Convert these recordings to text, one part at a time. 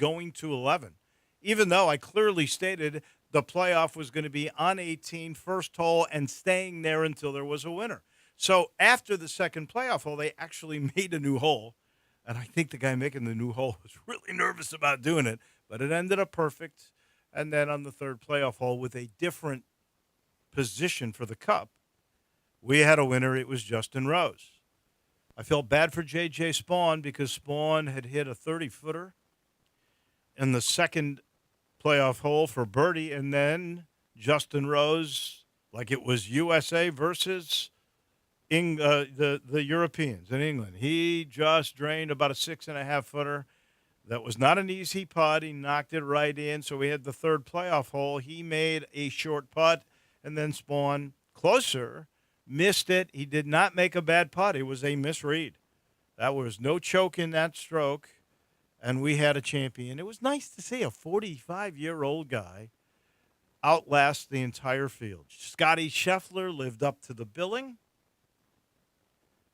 going to 11, even though I clearly stated the playoff was going to be on 18, first hole, and staying there until there was a winner. So after the second playoff hole, they actually made a new hole. And I think the guy making the new hole was really nervous about doing it, but it ended up perfect. And then on the third playoff hole with a different position for the cup, we had a winner. It was Justin Rose. I felt bad for J.J. Spawn because Spawn had hit a 30-footer in the second playoff hole for birdie, and then Justin Rose, like it was USA versus the Europeans in England. He just drained about a 6.5-footer. That was not an easy putt. He knocked it right in. So we had the third playoff hole. He made a short putt, and then Spawn closer, missed it. He did not make a bad putt. It was a misread. That was no choke in that stroke, and we had a champion. It was nice to see a 45-year-old guy outlast the entire field. Scotty Scheffler lived up to the billing.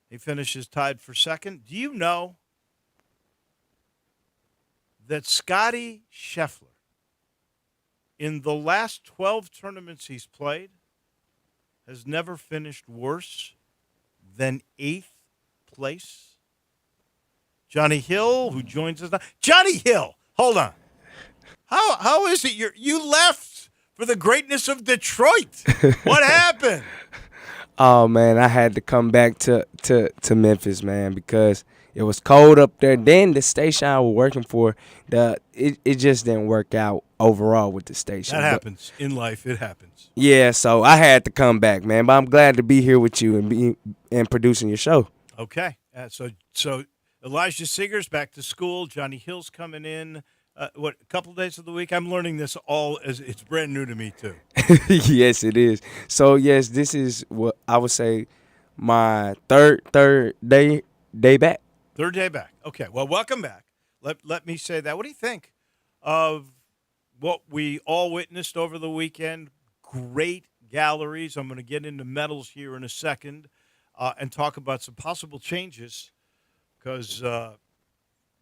He finishes tied for second. Do you know that Scotty Scheffler, in the last 12 tournaments he's played, has never finished worse than 8th place? Johnny Hill, who joins us now. Johnny Hill, hold on. How is it you left for the greatness of Detroit? What happened? Oh man, I had to come back to Memphis, man, because it was cold up there. Then the station I was working for, it just didn't work out overall with the station. That happens in life. It happens. Yeah, so I had to come back, man. But I'm glad to be here with you and producing your show. Okay, so Elijah Seeger's back to school. Johnny Hill's coming in. A couple days of the week? I'm learning this all as it's brand new to me too. Yes, it is. So yes, this is what I would say my third day back. Third day back. Okay. Well, welcome back. Let me say that. What do you think of what we all witnessed over the weekend? Great galleries. I'm going to get into medals here in a second and talk about some possible changes because,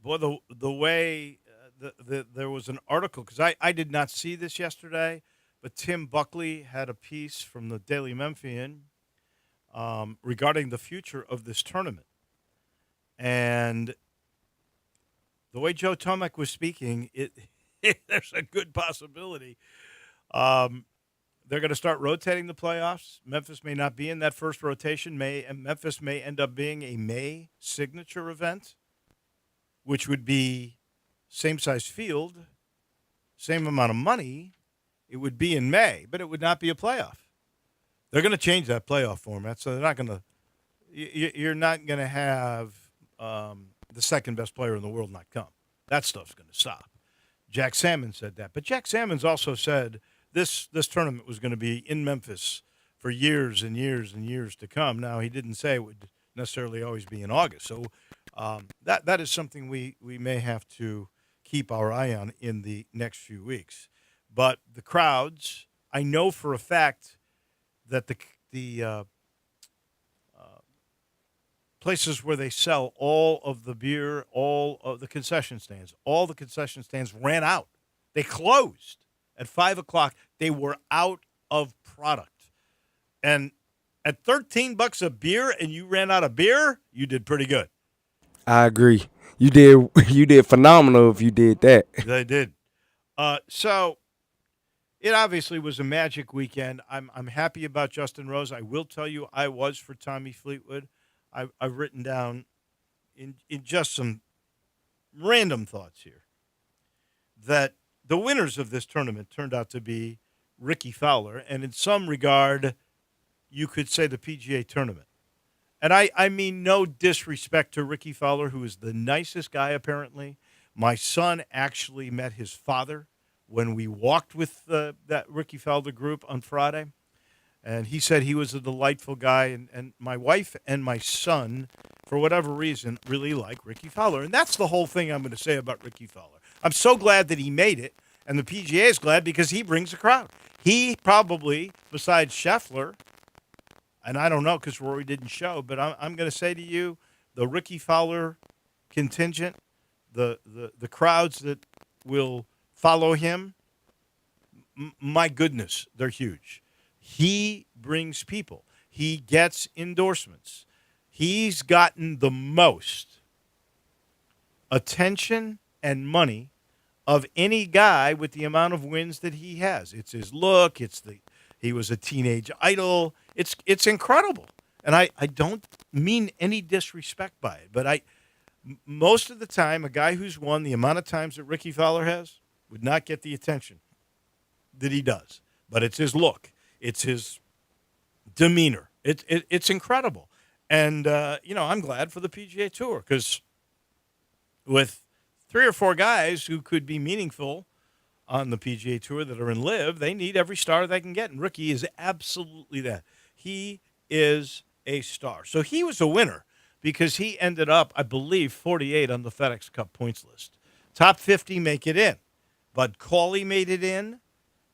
boy, the way there was an article, because I did not see this yesterday, but Tim Buckley had a piece from the Daily Memphian regarding the future of this tournament. And the way Joe Tomac was speaking, there's a good possibility they're going to start rotating the playoffs. Memphis may not be in that first rotation. Memphis may end up being a May signature event, which would be same size field, same amount of money. It would be in May, but it would not be a playoff. They're going to change that playoff format, so they're not going to. You're not going to have the second best player in the world not come. That stuff's going to stop. Jack Salmon said that, but Jack Salmon's also said this tournament was going to be in Memphis for years and years and years to come. Now he didn't say it would necessarily always be in August, so that is something we may have to keep our eye on in the next few weeks. But the crowds, I know for a fact that the places where they sell all of the beer, all of the concession stands, all the concession stands ran out. They closed at 5 o'clock. They were out of product. And at $13 a beer and you ran out of beer, you did pretty good. I agree. You did phenomenal if you did that. They did. So it obviously was a magic weekend. I'm happy about Justin Rose. I will tell you I was for Tommy Fleetwood. I've written down in just some random thoughts here that the winners of this tournament turned out to be Ricky Fowler, and in some regard, you could say the PGA tournament. And I mean no disrespect to Ricky Fowler, who is the nicest guy apparently. My son actually met his father when we walked with that Ricky Fowler group on Friday. And he said he was a delightful guy. And my wife and my son, for whatever reason, really like Ricky Fowler. And that's the whole thing I'm going to say about Ricky Fowler. I'm so glad that he made it. And the PGA is glad because he brings a crowd. He probably, besides Scheffler, and I don't know because Rory didn't show, but I'm going to say to you, the Ricky Fowler contingent, the crowds that will follow him, my goodness, they're huge. He brings people. He gets endorsements. He's gotten the most attention and money of any guy with the amount of wins that he has. It's his look. He was a teenage idol. It's incredible, and I don't mean any disrespect by it, but most of the time, a guy who's won the amount of times that Ricky Fowler has would not get the attention that he does. But it's his look. It's his demeanor. It's incredible. And, I'm glad for the PGA Tour because with 3 or 4 guys who could be meaningful on the PGA Tour that are in LIV, they need every star they can get. And Ricky is absolutely that. He is a star. So he was a winner because he ended up, I believe, 48 on the FedEx Cup points list. Top 50 make it in. Bud Cauley made it in.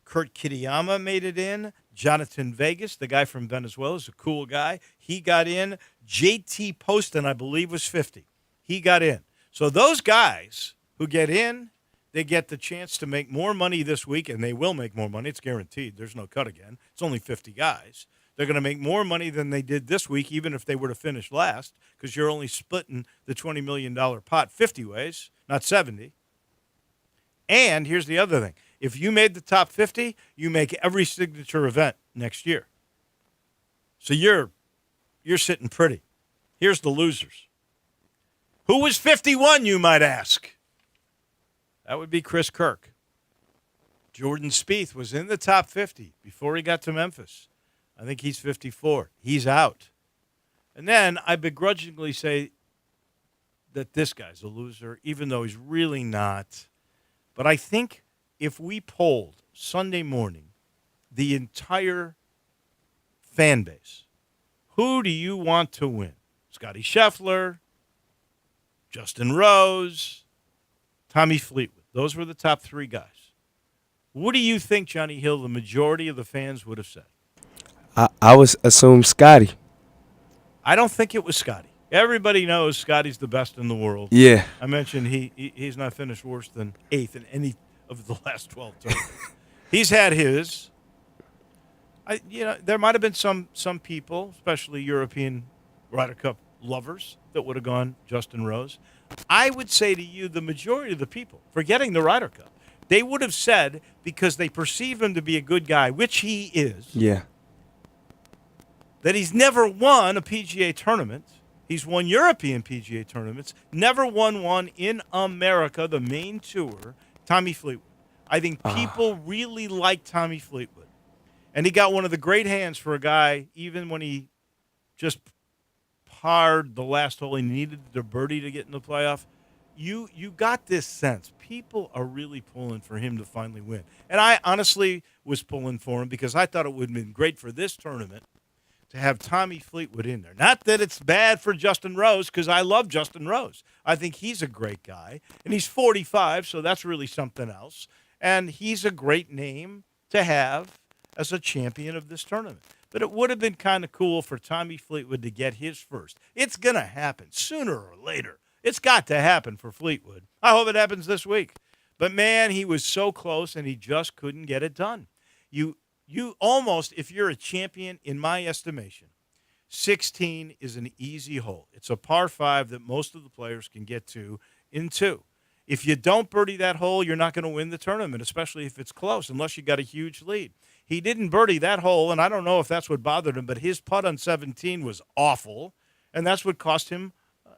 Kurt Kitayama made it in. Jonathan Vegas, the guy from Venezuela, is a cool guy. He got in. JT Poston, I believe, was 50. He got in. So those guys who get in, they get the chance to make more money this week, and they will make more money. It's guaranteed. There's no cut again. It's only 50 guys. They're going to make more money than they did this week, even if they were to finish last, because you're only splitting the $20 million pot 50 ways, not 70. And here's the other thing. If you made the top 50, you make every signature event next year. So you're sitting pretty. Here's the losers. Who was 51, you might ask? That would be Chris Kirk. Jordan Spieth was in the top 50 before he got to Memphis. I think he's 54. He's out. And then I begrudgingly say that this guy's a loser, even though he's really not. But I think if we polled Sunday morning the entire fan base, who do you want to win? Scotty Scheffler, Justin Rose, Tommy Fleetwood. Those were the top 3 guys. What do you think, Johnny Hill, the majority of the fans would have said? I was assume Scotty. I don't think it was Scotty. Everybody knows Scotty's the best in the world. Yeah. I mentioned he's not finished worse than 8th in any of the last 12 tournaments. He's had his. There might have been some people, especially European Ryder Cup lovers, that would have gone Justin Rose. I would say to you, the majority of the people, forgetting the Ryder Cup, they would have said, because they perceive him to be a good guy, which he is, Yeah. that he's never won a PGA tournament. He's won European PGA tournaments, never won one in America, the main tour, Tommy Fleetwood. I think people really like Tommy Fleetwood. And he got one of the great hands for a guy, even when he just parred the last hole. He needed the birdie to get in the playoff. You got this sense. People are really pulling for him to finally win. And I honestly was pulling for him because I thought it would have been great for this tournament to have Tommy Fleetwood in there. Not that it's bad for Justin Rose, because I love Justin Rose. I think he's a great guy. And he's 45, so that's really something else. And he's a great name to have as a champion of this tournament. But it would have been kind of cool for Tommy Fleetwood to get his first. It's going to happen sooner or later. It's got to happen for Fleetwood. I hope it happens this week. But, man, he was so close, and he just couldn't get it done. You almost, if you're a champion, in my estimation, 16 is an easy hole. It's a par 5 that most of the players can get to in 2. If you don't birdie that hole, you're not going to win the tournament, especially if it's close, unless you got a huge lead. He didn't birdie that hole, and I don't know if that's what bothered him, but his putt on 17 was awful, and that's what cost him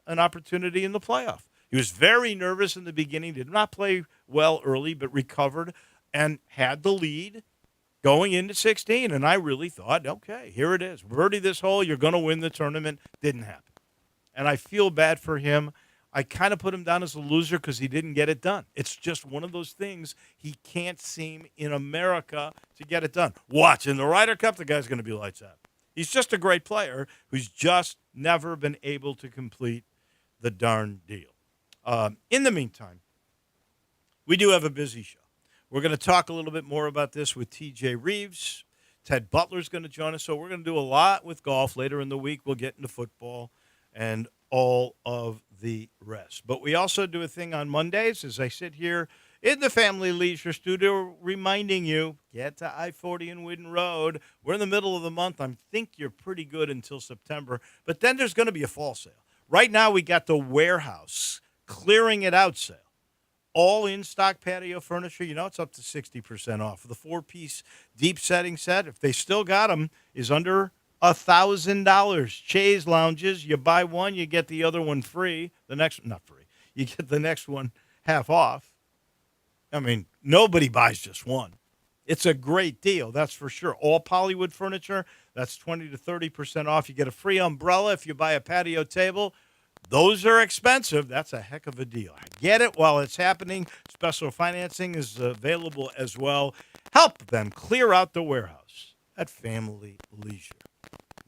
an opportunity in the playoff. He was very nervous in the beginning, did not play well early, but recovered and had the lead going into 16, and I really thought, okay, here it is. Birdie this hole, you're going to win the tournament. Didn't happen. And I feel bad for him. I kind of put him down as a loser because he didn't get it done. It's just one of those things he can't seem in America to get it done. Watch, in the Ryder Cup, the guy's going to be lights out. He's just a great player who's just never been able to complete the darn deal. In the meantime, we do have a busy show. We're going to talk a little bit more about this with TJ Reeves. Ted Butler's going to join us. So we're going to do a lot with golf. Later in the week, we'll get into football and all of the rest. But we also do a thing on Mondays. As I sit here in the Family Leisure Studio, reminding you, get to I-40 and Whidden Road. We're in the middle of the month. I think you're pretty good until September, but then there's going to be a fall sale. Right now, we got the Warehouse clearing it out sale. All in-stock patio furniture, it's up to 60% off. The 4-piece deep setting set, if they still got them, is under $1,000. Chaise lounges, you buy one, you get the other one free. Not free. You get the next one half off. I mean, nobody buys just one. It's a great deal, that's for sure. All Polywood furniture, that's 20 to 30% off. You get a free umbrella if you buy a patio table. Those are expensive. That's a heck of a deal. Get it while it's happening. Special financing is available as well. Help them clear out the Warehouse at Family Leisure.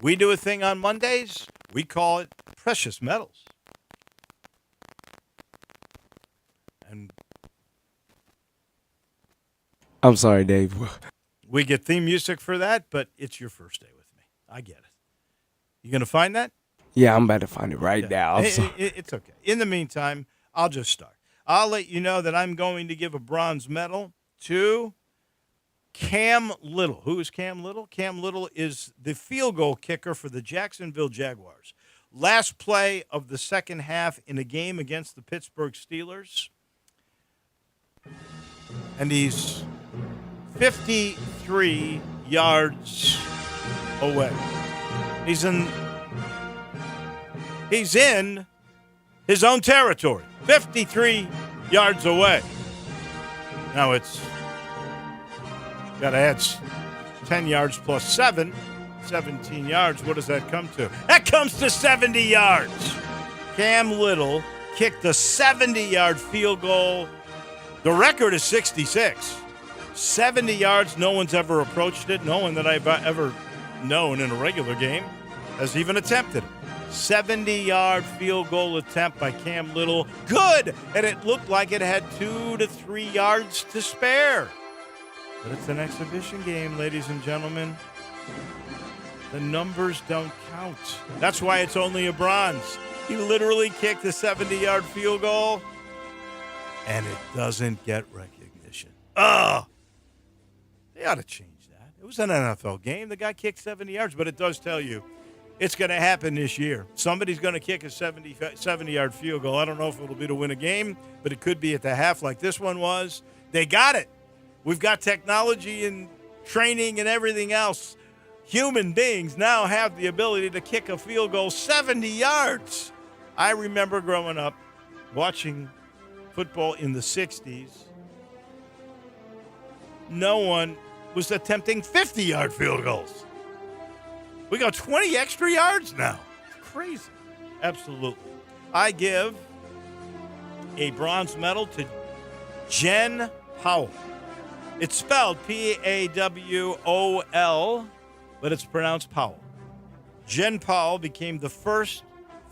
We do a thing on Mondays. We call it Precious Metals. And I'm sorry, Dave. we get theme music for that, but it's your first day with me. I get it. You going to find that? Yeah, I'm about to find it right now. It's okay. In the meantime, I'll just start. I'll let you know that I'm going to give a bronze medal to Cam Little. Who is Cam Little? Cam Little is the field goal kicker for the Jacksonville Jaguars. Last play of the second half in a game against the Pittsburgh Steelers. And he's 53 yards away. He's in his own territory, 53 yards away. Now it's got to add 10 yards plus 7, 17 yards. What does that come to? That comes to 70 yards. Cam Little kicked a 70-yard field goal. The record is 66. 70 yards, no one's ever approached it. No one that I've ever known in a regular game has even attempted it. 70-yard field goal attempt by Cam Little. Good! And it looked like it had 2 to 3 yards to spare. But it's an exhibition game, ladies and gentlemen. The numbers don't count. That's why it's only a bronze. He literally kicked a 70-yard field goal, and it doesn't get recognition. Oh! They ought to change that. It was an NFL game. The guy kicked 70 yards, but it does tell you it's going to happen this year. Somebody's going to kick a 70-yard field goal. I don't know if it'll be to win a game, but it could be at the half like this one was. They got it. We've got technology and training and everything else. Human beings now have the ability to kick a field goal 70 yards. I remember growing up watching football in the 60s. No one was attempting 50-yard field goals. We got 20 extra yards now. It's crazy. Absolutely. I give a bronze medal to Jen Powell. It's spelled P-A-W-O-L, but it's pronounced Powell. Jen Powell became the first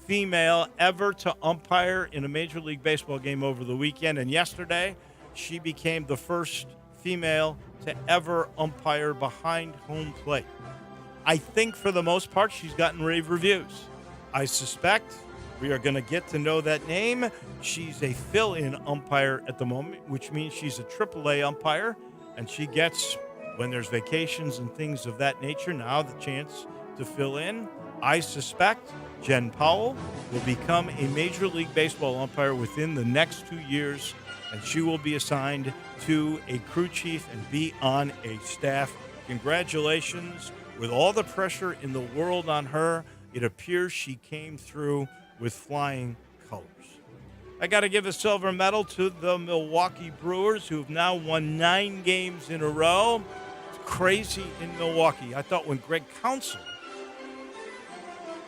female ever to umpire in a Major League Baseball game over the weekend, and yesterday she became the first female to ever umpire behind home plate. I think for the most part she's gotten rave reviews. I suspect we are going to get to know that name. She's a fill-in umpire at the moment, which means she's a AAA umpire, and she gets, when there's vacations and things of that nature, now the chance to fill in. I suspect Jen Powell will become a Major League Baseball umpire within the next 2 years, and she will be assigned to a crew chief and be on a staff. Congratulations. With all the pressure in the world on her, it appears she came through with flying colors. I got to give a silver medal to the Milwaukee Brewers, who have now won 9 games in a row. It's crazy in Milwaukee. I thought when Greg Counsell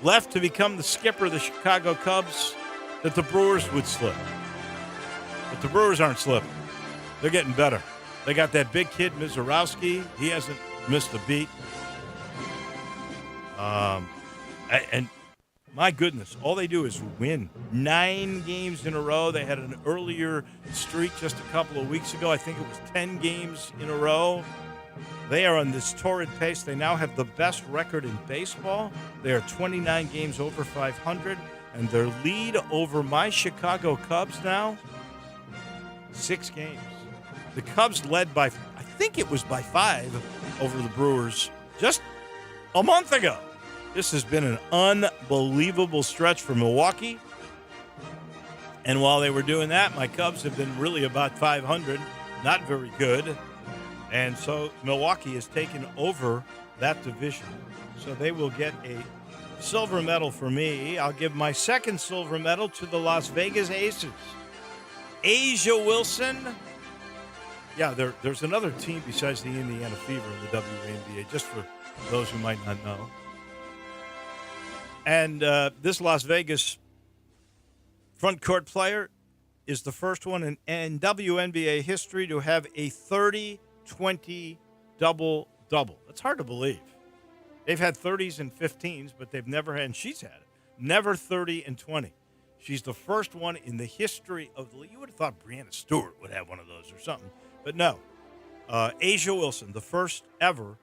left to become the skipper of the Chicago Cubs that the Brewers would slip. But the Brewers aren't slipping. They're getting better. They got that big kid, Mizorowski. He hasn't missed a beat. And my goodness, all they do is win. 9 games in a row. They had an earlier streak just a couple of weeks ago. I think it was 10 games in a row. They are on this torrid pace. They now have the best record in baseball. They are 29 games over 500, and their lead over my Chicago Cubs now, 6 games. The Cubs led by, I think it was by 5 over the Brewers just a month ago. This has been an unbelievable stretch for Milwaukee. And while they were doing that, my Cubs have been really about 500, not very good. And so Milwaukee has taken over that division. So they will get a silver medal for me. I'll give my second silver medal to the Las Vegas Aces. Asia Wilson. Yeah, there's another team besides the Indiana Fever in the WNBA, just for those who might not know. And this Las Vegas front court player is the first one in WNBA history to have a 30-20 double-double. That's hard to believe. They've had 30s and 15s, but they've never had, and she's had it, never 30 and 20. She's the first one in the history of the league. You would have thought Breanna Stewart would have one of those or something, but no. Asia Wilson, the first ever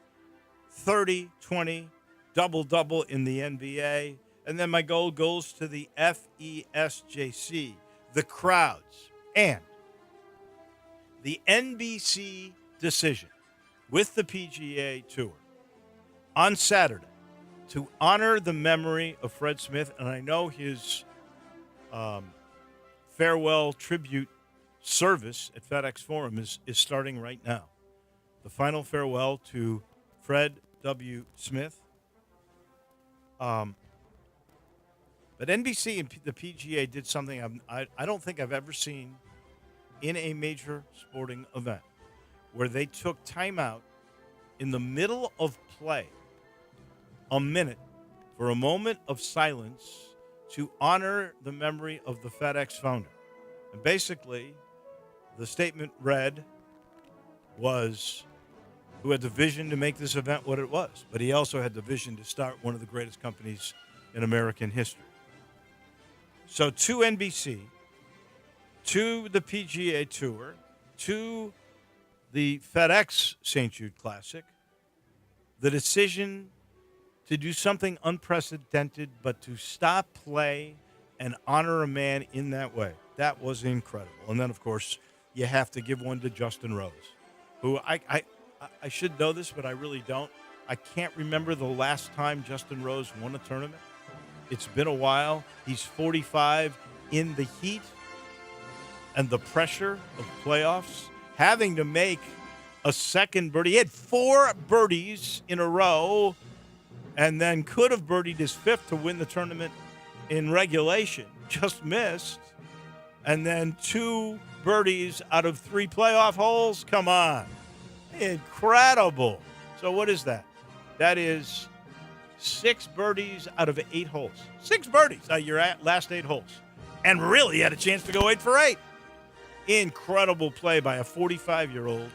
30-20 double-double in the NBA. And then my gold goes to the FESJC, the crowds, and the NBC decision with the PGA Tour on Saturday to honor the memory of Fred Smith. And I know his farewell tribute service at FedEx Forum is starting right now. The final farewell to Fred W. Smith. But NBC and the PGA did something I don't think I've ever seen in a major sporting event, where they took timeout in the middle of play, a minute, for a moment of silence to honor the memory of the FedEx founder. And basically, the statement read was, who had the vision to make this event what it was, but he also had the vision to start one of the greatest companies in American history. So to NBC, to the PGA Tour, to the FedEx St. Jude Classic, the decision to do something unprecedented, but to stop play and honor a man in that way, that was incredible. And then, of course, you have to give one to Justin Rose, who I should know this, but I really don't. I can't remember the last time Justin Rose won a tournament. It's been a while. He's 45, in the heat and the pressure of playoffs, having to make a second birdie. He had 4 birdies in a row and then could have birdied his 5th to win the tournament in regulation. Just missed. And then 2 birdies out of 3 playoff holes. Come on. Incredible. So what is that? That is 6 birdies out of 8 holes. 6 birdies out of your last 8 holes. And really had a chance to go 8 for 8. Incredible play by a 45-year-old.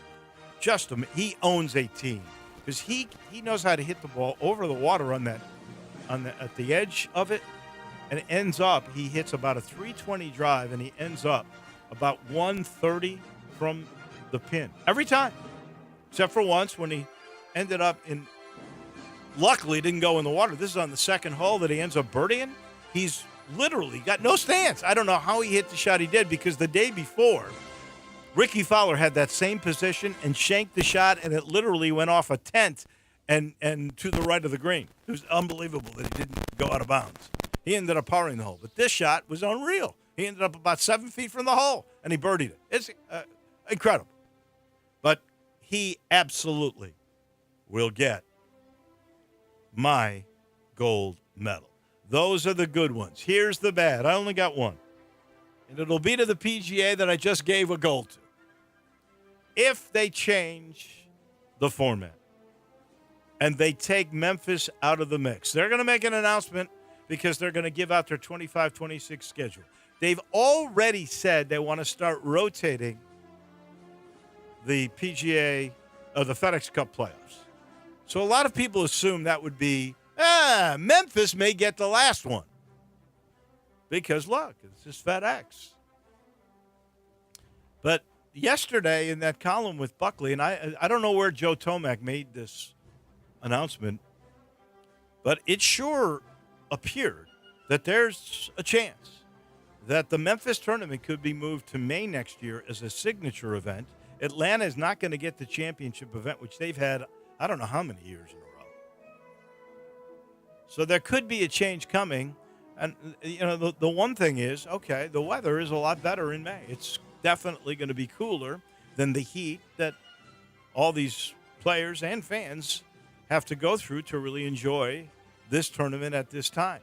He owns a team because he knows how to hit the ball over the water at the edge of it, and it ends up, he hits about a 320 drive, and he ends up about 130 from the pin every time, except for once when he ended up in. Luckily, didn't go in the water. This is on the second hole that he ends up birdieing. He's literally got no stance. I don't know how he hit the shot he did, because the day before, Ricky Fowler had that same position and shanked the shot, and it literally went off a tent and to the right of the green. It was unbelievable that he didn't go out of bounds. He ended up parring the hole. But this shot was unreal. He ended up about 7 feet from the hole, and he birdied it. It's incredible. But he absolutely will get my gold medal. Those are the good ones. Here's the bad. I only got one. And it'll be to the PGA that I just gave a gold to. If they change the format and they take Memphis out of the mix, they're going to make an announcement because they're going to give out their 25-26 schedule. They've already said they want to start rotating the PGA, the FedEx Cup playoffs. So a lot of people assume that would be, Memphis may get the last one. Because, look, this is FedEx. But yesterday in that column with Buckley, and I don't know where Joe Tomac made this announcement, but it sure appeared that there's a chance that the Memphis tournament could be moved to May next year as a signature event, Atlanta is not going to get the championship event, which they've had I don't know how many years in a row. So there could be a change coming. And, the one thing is, okay, the weather is a lot better in May. It's definitely going to be cooler than the heat that all these players and fans have to go through to really enjoy this tournament at this time.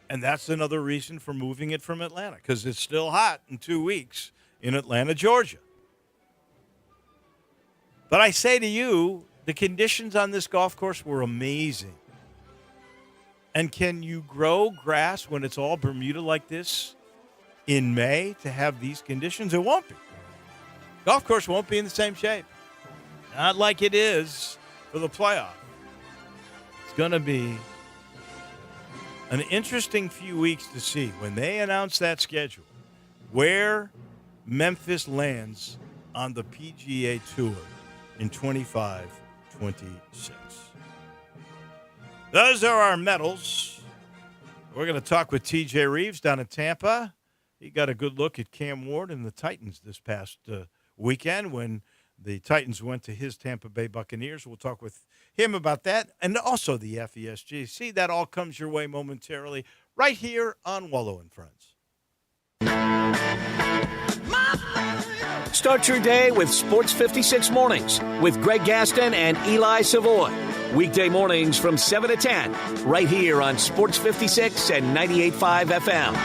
And that's another reason for moving it from Atlanta, because it's still hot in 2 weeks in Atlanta, Georgia. But I say to you, the conditions on this golf course were amazing. And can you grow grass when it's all Bermuda like this in May to have these conditions? It won't be. Golf course won't be in the same shape. Not like it is for the playoff. It's going to be an interesting few weeks to see when they announce that schedule where Memphis lands on the PGA Tour in 25-26. Those are our medals. We're going to talk with TJ Reeves down in Tampa. He got a good look at Cam Ward and the Titans this past weekend when the Titans went to his Tampa Bay Buccaneers. We'll talk with him about that and also the FESG. See, that all comes your way momentarily right here on Wolo and Friends. Start your day with Sports 56 Mornings with Greg Gaston and Eli Savoy. Weekday mornings from 7 to 10, right here on Sports 56 and 98.5 FM.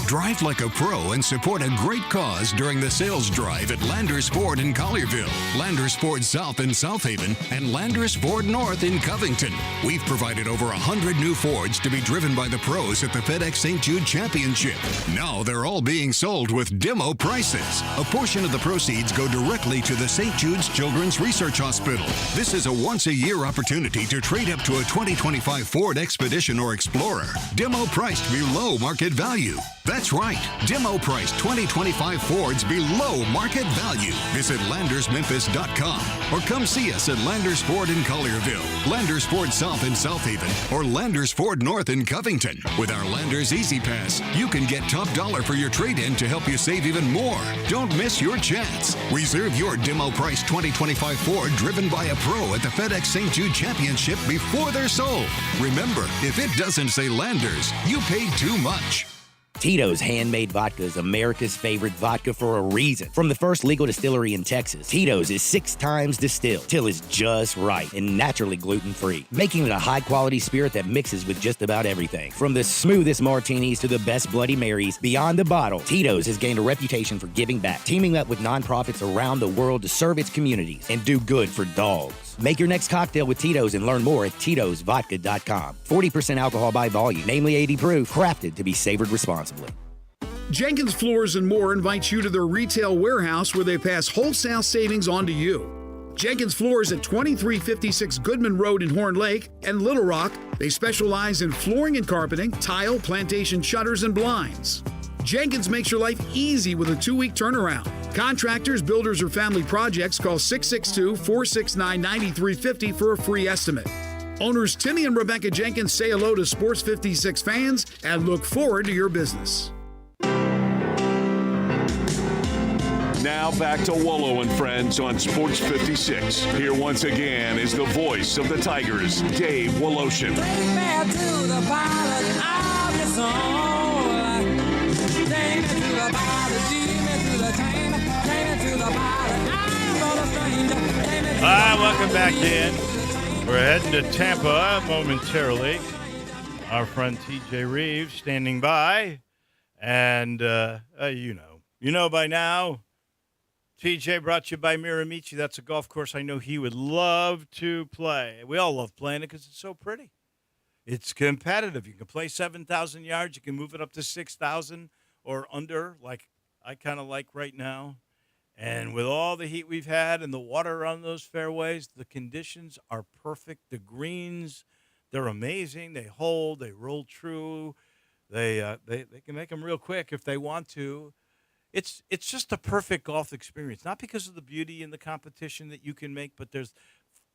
Drive like a pro and support a great cause during the sales drive at Landers Ford in Collierville, Landers Ford South in South Haven, and Landers Ford North in Covington. We've provided over 100 new Fords to be driven by the pros at the FedEx St. Jude Championship. Now they're all being sold with demo prices. A portion of the proceeds go directly to the St. Jude's Children's Research Hospital. This is a once-a-year opportunity to trade up to a 2025 Ford Expedition or Explorer. Demo priced below market value. That's right. Demo price 2025 Fords below market value. Visit LandersMemphis.com or come see us at Landers Ford in Collierville, Landers Ford South in South Haven, or Landers Ford North in Covington. With our Landers Easy Pass, you can get top dollar for your trade-in to help you save even more. Don't miss your chance. Reserve your demo price 2025 Ford driven by a pro at the FedEx St. Jude Championship before they're sold. Remember, if it doesn't say Landers, you paid too much. Tito's Handmade Vodka is America's favorite vodka for a reason. From the first legal distillery in Texas, Tito's is 6 times distilled till it's just right and naturally gluten-free, making it a high-quality spirit that mixes with just about everything. From the smoothest martinis to the best Bloody Marys, beyond the bottle, Tito's has gained a reputation for giving back, teaming up with nonprofits around the world to serve its communities and do good for dogs. Make your next cocktail with Tito's and learn more at Tito'sVodka.com. 40% alcohol by volume, namely 80 proof, crafted to be savored responsibly. Jenkins Floors and More invites you to their retail warehouse where they pass wholesale savings on to you. Jenkins Floors at 2356 Goodman Road in Horn Lake and Little Rock. They specialize in flooring and carpeting, tile, plantation shutters, and blinds. Jenkins makes your life easy with a 2-week turnaround. Contractors, builders, or family projects, call 662-469-9350 for a free estimate. Owners Timmy and Rebecca Jenkins say hello to Sports 56 fans and look forward to your business. Now back to Wolo and Friends on Sports 56. Here once again is the voice of the Tigers, Dave Woloshin. Take me to the pilot of your soul. Take me to the pilot, lead me to the train. Take me to the pilot, I'm not a stranger. Welcome back in. We're heading to Tampa momentarily. Our friend TJ Reeves standing by. And, you know by now, TJ brought to you by Miramichi. That's a golf course I know he would love to play. We all love playing it because it's so pretty. It's competitive. You can play 7,000 yards. You can move it up to 6,000 or under, like I kind of like right now. And with all the heat we've had and the water on those fairways, the conditions are perfect. The greens, they're amazing. They hold. They roll true. They can make them real quick if they want to. It's just a perfect golf experience, not because of the beauty and the competition that you can make, but there's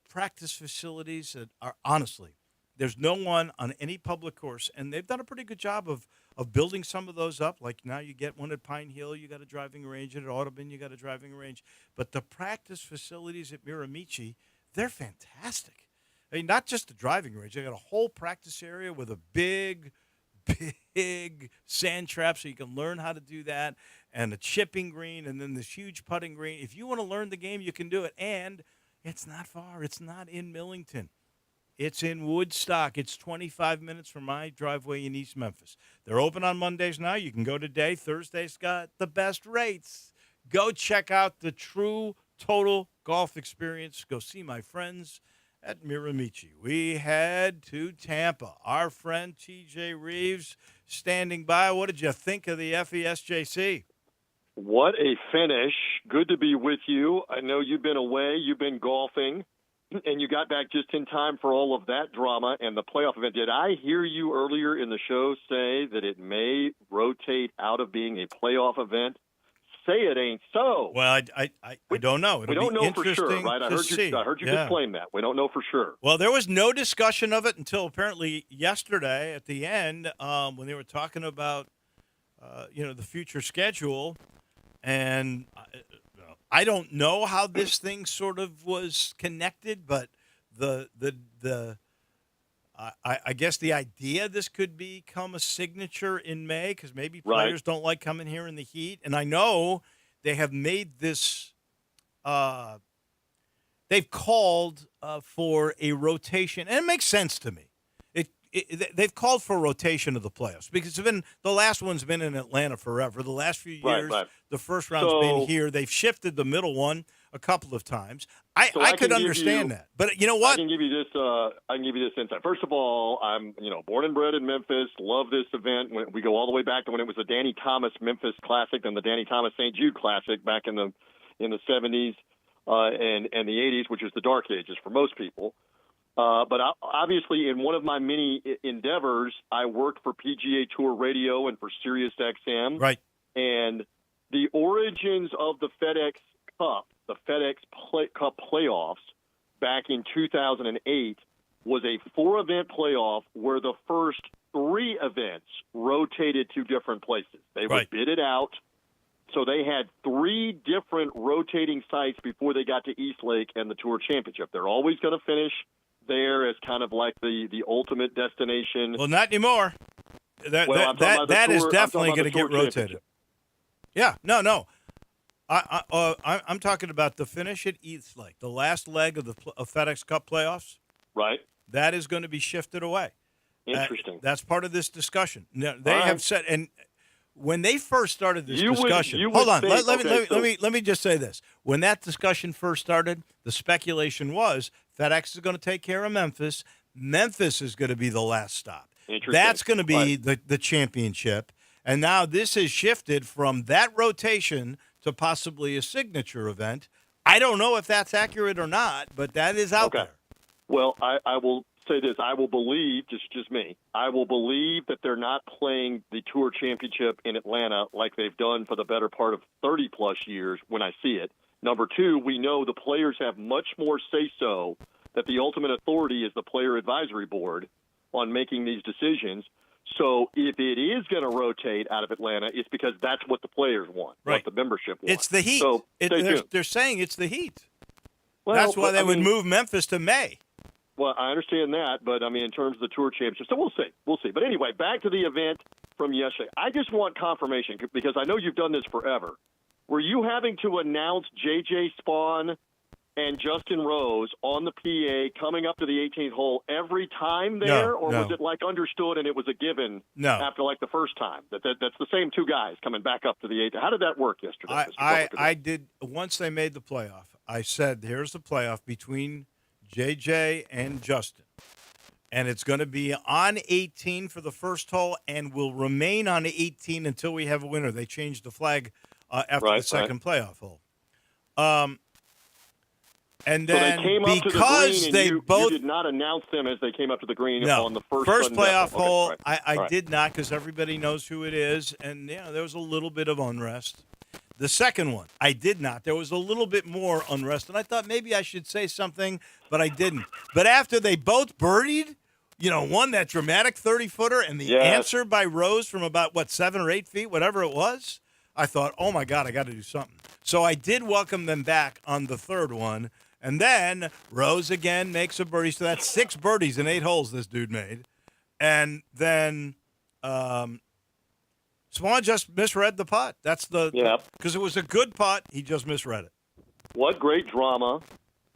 practice facilities that are honestly There's no one on any public course, and they've done a pretty good job of building some of those up. Like now you get one at Pine Hill, you got a driving range, and at Audubon you got a driving range. But the practice facilities at Miramichi, they're fantastic. I mean, not just the driving range. They got a whole practice area with a big sand trap so you can learn how to do that, and a chipping green, and then this huge putting green. If you want to learn the game, you can do it. And it's not far. It's not in Millington. It's in Woodstock. It's 25 minutes from my driveway in East Memphis. They're open on Mondays now. You can go today. Thursday's got the best rates. Go check out the true total golf experience. Go see my friends at Miramichi. We head to Tampa. Our friend TJ Reeves standing by. What did you think of the FESJC? What a finish. Good to be with you. I know you've been away. You've been golfing, and you got back just in time for all of that drama and the playoff event. Did I hear you earlier in the show say that it may rotate out of being a playoff event? Say it ain't so. Well, I don't know. We don't know for sure, right? I heard you Yeah. claim that. We don't know for sure. Well, there was no discussion of it until apparently yesterday at the end when they were talking about, the future schedule. And I don't know how this thing sort of was connected, but I guess the idea this could become a signature in May because maybe players don't like coming here in the heat. And I know they have made this they've called for a rotation, and it makes sense to me. They've called for a rotation of the playoffs because the last one's been in Atlanta forever. The last few years, the first round's been here. They've shifted the middle one a couple of times. I could understand that, but you know what? I can give you this insight. First of all, I'm born and bred in Memphis. Love this event. We go all the way back to when it was the Danny Thomas Memphis Classic and the Danny Thomas St. Jude Classic back in the 70s and the 80s, which is the dark ages for most people. But obviously, in one of my many endeavors, I worked for PGA Tour Radio and for Sirius XM. Right. And the origins of the FedEx Cup, the FedEx Cup playoffs back in 2008, was a 4-event playoff where the first 3 events rotated to different places. They would bid it out. So they had 3 different rotating sites before they got to Eastlake and the Tour Championship. They're always going to finish there as kind of like the ultimate destination. Well, not anymore. That is definitely going to get rotated. Yeah, no. I'm talking about the finish at Eastlake, the last leg of the FedEx Cup playoffs. Right. That is going to be shifted away. Interesting. That's part of this discussion. Now, they have said, and when they first started this discussion, hold on. Let me just say this. When that discussion first started, the speculation was FedEx is going to take care of Memphis. Memphis is going to be the last stop. That's going to be the championship. And now this has shifted from that rotation to possibly a signature event. I don't know if that's accurate or not, but that is out there. Well, I will say this. I will believe, just me, I will believe that they're not playing the Tour Championship in Atlanta like they've done for the better part of 30-plus years when I see it. Number 2, we know the players have much more say-so, that the ultimate authority is the Player Advisory Board on making these decisions. So if it is going to rotate out of Atlanta, it's because that's what the players want, what the membership wants. It's the heat. So they're saying it's the heat. Well, that's why they would move Memphis to May. Well, I understand that, but, in terms of the Tour Championship, so we'll see. But anyway, back to the event from yesterday. I just want confirmation, because I know you've done this forever. Were you having to announce J.J. Spawn and Justin Rose on the PA coming up to the 18th hole every time there, or was it like understood and it was a given after like the first time? That's the same 2 guys coming back up to the 18th. How did that work yesterday? I did, once they made the playoff, I said, here's the playoff between JJ and Justin. And it's going to be on 18 for the first hole and will remain on 18 until we have a winner. They changed the flag after the second playoff hole. And then so they came up to the green and you did not announce them as they came up to the green on the first playoff hole. I did not, because everybody knows who it is, and there was a little bit of unrest. The second one, I did not. There was a little bit more unrest, and I thought maybe I should say something, but I didn't. But after they both birdied, One that dramatic 30-footer and the Yes. answer by Rose from about, 7 or 8 feet, whatever it was. I thought, oh, my God, I got to do something. So I did welcome them back on the third one. And then Rose again makes a birdie. So that's 6 birdies in 8 holes this dude made. And then Swan just misread the putt. That's because it was a good putt. He just misread it. What great drama.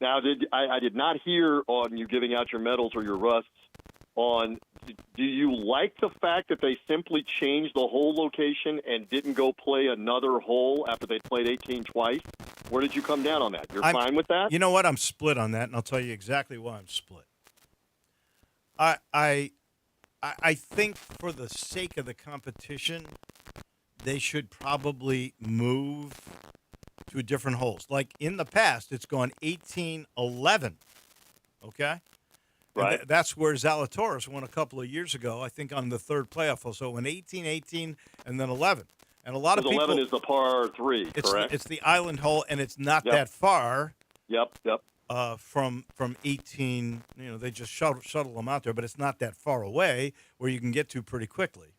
Now, I did not hear on you giving out your medals or your rusts on, do you like the fact that they simply changed the hole location and didn't go play another hole after they played 18 twice? Where did you come down on that? You're fine with that? You know what? I'm split on that, and I'll tell you exactly why I'm split. I think for the sake of the competition, they should probably move to different holes. Like in the past, it's gone 18-11, okay? Right. That's where Zalatoris won a couple of years ago, I think, on the third playoff hole. So it went 18-18 and then 11. And a lot of people 11 is the par 3, correct? It's the island hole, and it's not that far. Yep. From 18, they just shuttle them out there, but it's not that far away where you can get to pretty quickly.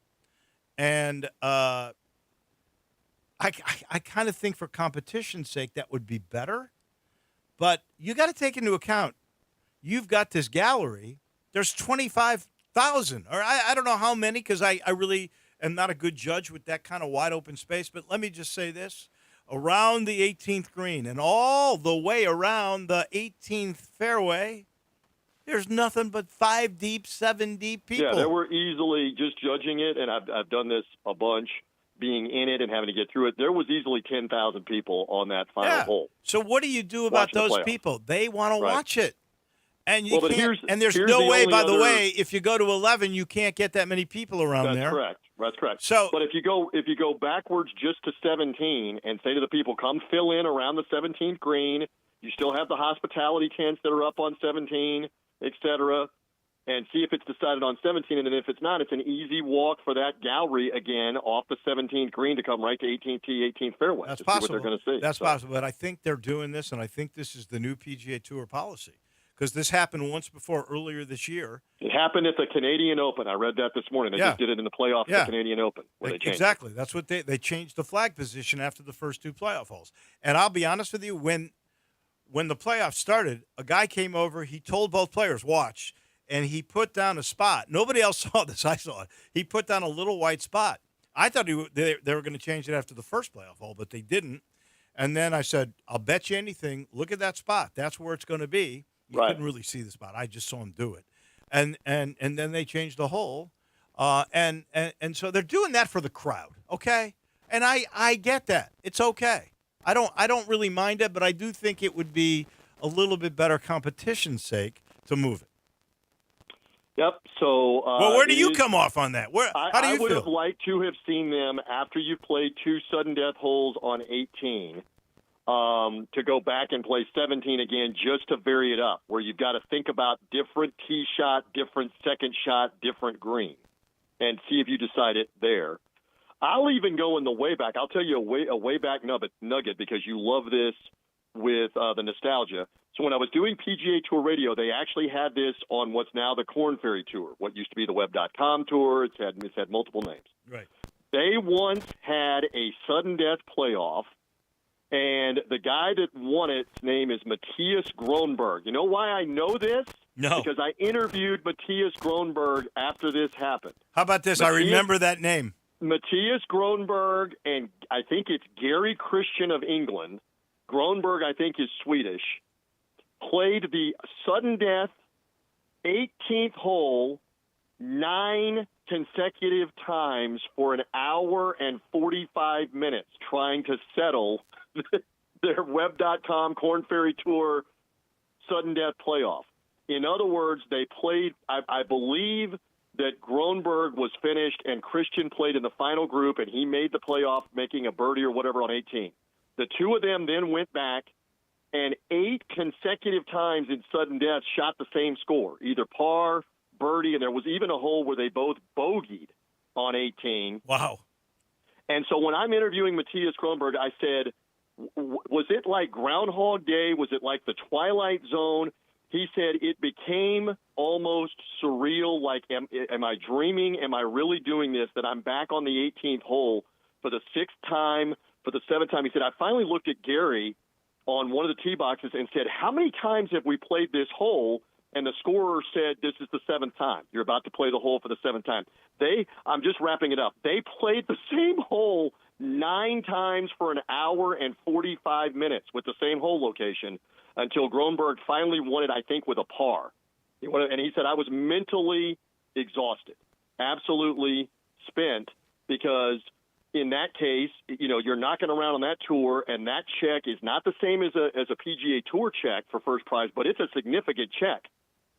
And I kind of think for competition's sake that would be better. But you got to take into account, you've got this gallery. There's 25,000, or I don't know how many, because I really am not a good judge with that kind of wide open space. But let me just say this. Around the 18th green and all the way around the 18th fairway, there's nothing but 5 deep, 7 deep people. Yeah, there were easily, just judging it, and I've done this a bunch, being in it and having to get through it, there was easily 10,000 people on that final hole. So what do you do about those people? They want to watch it. And you can't. And there's no way, by the way, if you go to 11, you can't get that many people around there. That's correct. So, but if you go backwards just to 17 and say to the people, come fill in around the 17th green, you still have the hospitality tents that are up on 17, et cetera, and see if it's decided on 17. And then if it's not, it's an easy walk for that gallery again off the 17th green to come right to 18th tee, 18th fairway. That's to possible. See what they're going to see. That's possible. But I think they're doing this, and I think this is the new PGA Tour policy. Because this happened once before earlier this year. It happened at the Canadian Open. I read that this morning. They just did it in the playoffs at the Canadian Open. Where they changed exactly. it. That's what they changed the flag position after the first 2 playoff holes. And I'll be honest with you, when the playoffs started, a guy came over. He told both players, watch, and he put down a spot. Nobody else saw this. I saw it. He put down a little white spot. I thought they were going to change it after the first playoff hole, but they didn't. And then I said, I'll bet you anything. Look at that spot. That's where it's going to be. You couldn't really see the spot. I just saw him do it. And then they changed the hole. And so they're doing that for the crowd, okay? And I get that. It's okay. I don't really mind it, but I do think it would be a little bit better competition's sake to move it. Yep. So well, where do you come off on that? How do you I would feel? have liked to have seen them after you played 2 sudden death holes on 18 to go back and play 17 again just to vary it up, where you've got to think about different tee shot, different second shot, different green, and see if you decide it there. I'll even go in the way back. I'll tell you a way back nugget because you love this with the nostalgia. So when I was doing PGA Tour Radio, they actually had this on what's now the Korn Ferry Tour, what used to be the Web.com Tour. It's had multiple names. Right. They once had a sudden death playoff, and the guy that won its name is Matthias Gronberg. You know why I know this? No. Because I interviewed Matthias Gronberg after this happened. How about this? I remember that name. Matthias Gronberg, and I think it's Gary Christian of England. Gronberg, I think, is Swedish. Played the sudden death 18th hole 9 consecutive times for an hour and 45 minutes trying to settle their Web.com Korn Ferry Tour sudden death playoff. In other words, they played, I believe that Gronberg was finished and Christian played in the final group, and he made the playoff making a birdie or whatever on 18. The two of them then went back and 8 consecutive times in sudden death shot the same score, either par, birdie, and there was even a hole where they both bogeyed on 18. Wow. And so when I'm interviewing Matthias Gronberg, I said, was it like Groundhog Day? Was it like the Twilight Zone? He said it became almost surreal. Like, am I dreaming? Am I really doing this? That I'm back on the 18th hole for the 6th time, for the 7th time. He said, I finally looked at Gary on one of the tee boxes and said, how many times have we played this hole? And the scorer said, this is the 7th time. You're about to play the hole for the 7th time. I'm just wrapping it up. They played the same hole 9 times for an hour and 45 minutes with the same hole location until Gronberg finally won it, I think, with a par. And he said, I was mentally exhausted, absolutely spent, because in that case, you're knocking around on that tour, and that check is not the same as a PGA Tour check for first prize, but it's a significant check.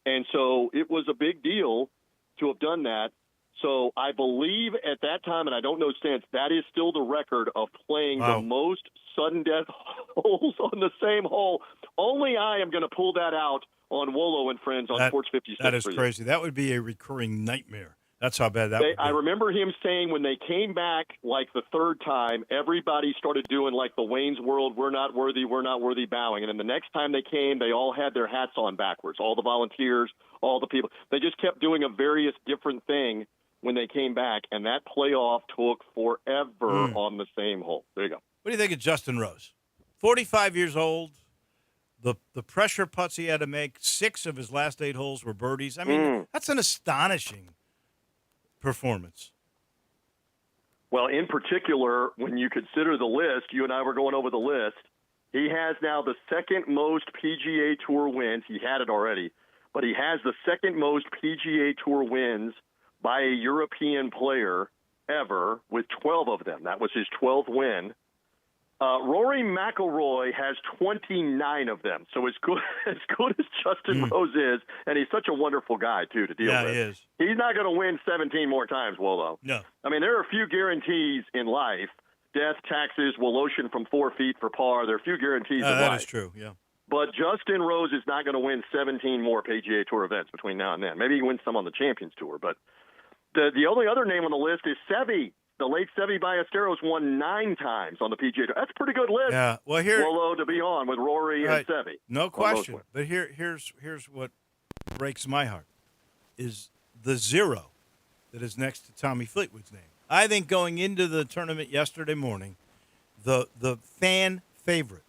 And so it was a big deal to have done that. So I believe at that time, and I don't know since, that is still the record of playing the most sudden death holes on the same hole. Only I am going to pull that out on Wolo and Friends on Sports 56. That is crazy. That would be a recurring nightmare. That's how bad that would be. I remember him saying when they came back like the 3rd time, everybody started doing like the Wayne's World, we're not worthy bowing. And then the next time they came, they all had their hats on backwards, all the volunteers, all the people. They just kept doing a various different thing when they came back, and that playoff took forever on the same hole. There you go. What do you think of Justin Rose? 45 years old. The pressure putts he had to make, 6 of his last 8 holes were birdies. I mean, that's an astonishing performance. Well, in particular, when you consider the list, you and I were going over the list, he has now the 2nd most PGA Tour wins. He had it already, but he has the 2nd most PGA Tour wins by a European player ever, with 12 of them. That was his 12th win. Rory McIlroy has 29 of them, so as good as Justin Rose is, and he's such a wonderful guy, too, to deal with. Yeah, he is. He's not going to win 17 more times, Wolo. No. I mean, there are a few guarantees in life. Death, taxes, will ocean from 4 feet for par. There are a few guarantees in life. That is true, yeah. But Justin Rose is not going to win 17 more PGA Tour events between now and then. Maybe he wins some on the Champions Tour, but the only other name on the list is Seve. The late Seve Ballesteros won 9 times on the PGA Tour. That's a pretty good list. Yeah. Well, here, Wolo to be on with Rory and Seve. No question. But here's what breaks my heart is the 0 that is next to Tommy Fleetwood's name. I think going into the tournament yesterday morning, the fan favorite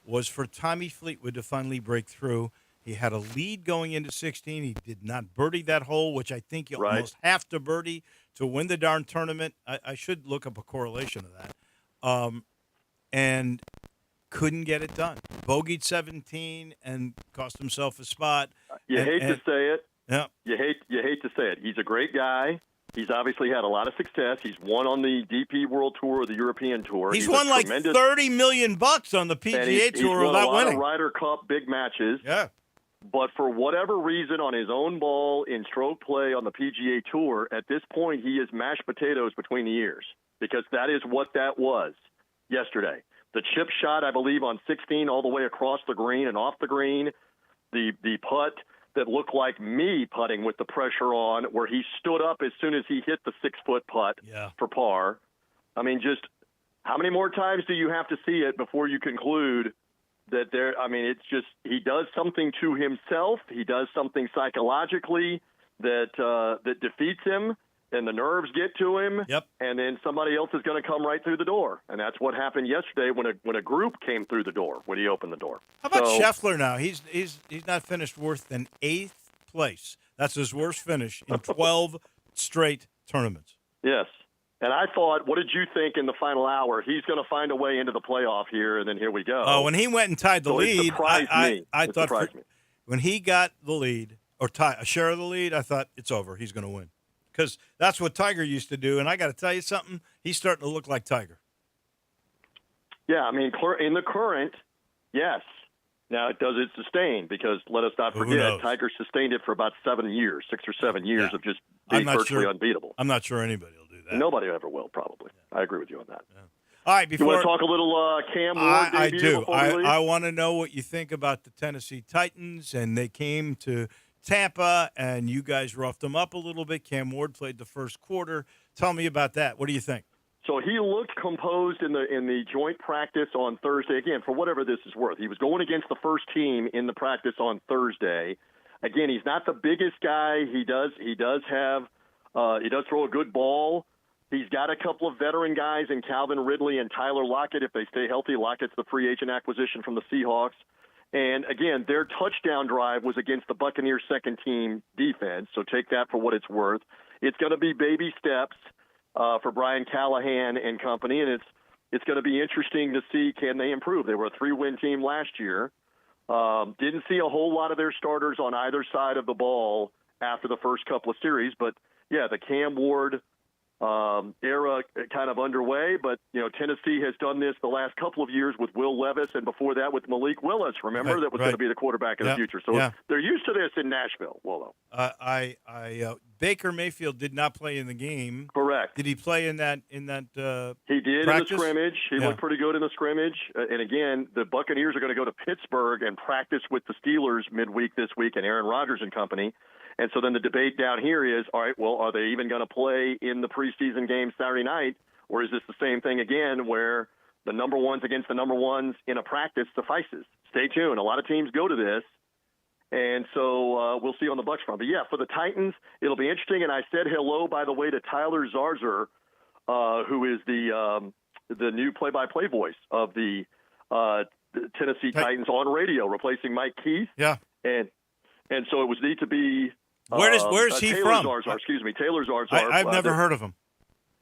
was for Tommy Fleetwood to finally break through. He had a lead going into 16. He did not birdie that hole, which I think you almost have to birdie to win the darn tournament. I should look up a correlation of that. And couldn't get it done. Bogeyed 17 and cost himself a spot. You hate to say it. Yeah. You hate to say it. He's a great guy. He's obviously had a lot of success. He's won on the DP World Tour or the European Tour. He's won like $30 million on the PGA Tour without winning. He's won a lot of Ryder Cup big matches. Yeah. But for whatever reason, on his own ball in stroke play on the PGA Tour, at this point he is mashed potatoes between the ears, because that is what that was yesterday. The chip shot, I believe, on 16 all the way across the green and off the green. The putt that looked like me putting with the pressure on, where he stood up as soon as he hit the 6-foot putt for par. I mean, just how many more times do you have to see it before you conclude that there? I mean, it's just he does something to himself. He does something psychologically that defeats him, and the nerves get to him. Yep. And then somebody else is going to come right through the door, and that's what happened yesterday when a group came through the door when he opened the door. How about Scheffler now? He's not finished worse than 8th place. That's his worst finish in 12 straight tournaments. Yes. And I thought, what did you think in the final hour? He's going to find a way into the playoff here, and then here we go. Oh, when he went and tied the lead, I thought when he got the lead or a share of the lead, I thought it's over. He's going to win, because that's what Tiger used to do. And I got to tell you something, he's starting to look like Tiger. Yeah, I mean, in the current, yes. Now, does it sustain? Because let us not forget, Tiger sustained it for about 6 or 7 years of just being virtually unbeatable. I'm not sure anybody will do that. Nobody ever will, probably. Yeah. I agree with you on that. Yeah. All right, you want to talk a little Cam Ward I debut do. before we leave? I want to know what you think about the Tennessee Titans, and they came to Tampa, and you guys roughed them up a little bit. Cam Ward played the first quarter. Tell me about that. What do you think? So he looked composed in the joint practice on Thursday. Again, for whatever this is worth, he was going against the first team in the practice on Thursday. Again, he's not the biggest guy. He does throw a good ball. He's got a couple of veteran guys in Calvin Ridley and Tyler Lockett. If they stay healthy, Lockett's the free agent acquisition from the Seahawks. And, again, their touchdown drive was against the Buccaneers' second-team defense, so take that for what it's worth. It's going to be baby steps for Brian Callahan and company, and it's going to be interesting to see, can they improve. They were a 3-win team last year. Didn't see a whole lot of their starters on either side of the ball after the first couple of series, but, yeah, the Cam Ward era kind of underway, but Tennessee has done this the last couple of years with Will Levis, and before that with Malik Willis. Remember, that was going to be the quarterback of the future. So they're used to this in Nashville. Wolo. Baker Mayfield did not play in the game. Correct. Did he play in that? He did practice? in the scrimmage. He looked pretty good in the scrimmage. And again, the Buccaneers are going to go to Pittsburgh and practice with the Steelers midweek this week, and Aaron Rodgers and company. And so then the debate down here is, all right, well, are they even going to play in the preseason game Saturday night, or is this the same thing again where the number ones against the number ones in a practice suffices? Stay tuned. A lot of teams go to this, and so we'll see on the Bucs front. But, yeah, for the Titans, it'll be interesting. And I said hello, by the way, to Tyler Zarzer, who is the new play-by-play voice of the Tennessee Titans on radio, replacing Mike Keith. Yeah. And so it was neat to be Where's he Taylor from? Taylor Zarzour. I've never heard of him.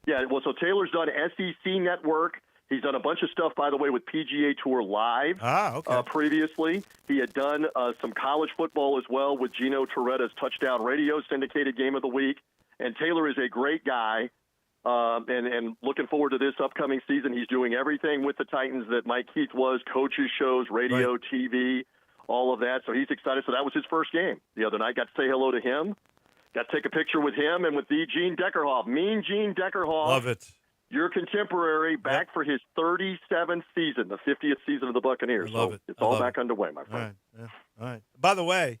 Yeah, well, so Taylor's done SEC Network. He's done a bunch of stuff, by the way, with PGA Tour Live. Previously. He had done some college football as well with Gino Torretta's Touchdown Radio syndicated game of the week. And Taylor is a great guy, and looking forward to this upcoming season. He's doing everything with the Titans that Mike Keith was, coaches, shows, radio, TV, all of that. So he's excited. So that was his first game the other night. Got to say hello to him. Got to take a picture with him and with the Gene Deckerhoff. Mean Gene Deckerhoff. Love it. Your contemporary, back for his 37th season, the 50th season of the Buccaneers. Love it. It's all back underway, my friend. All right. By the way,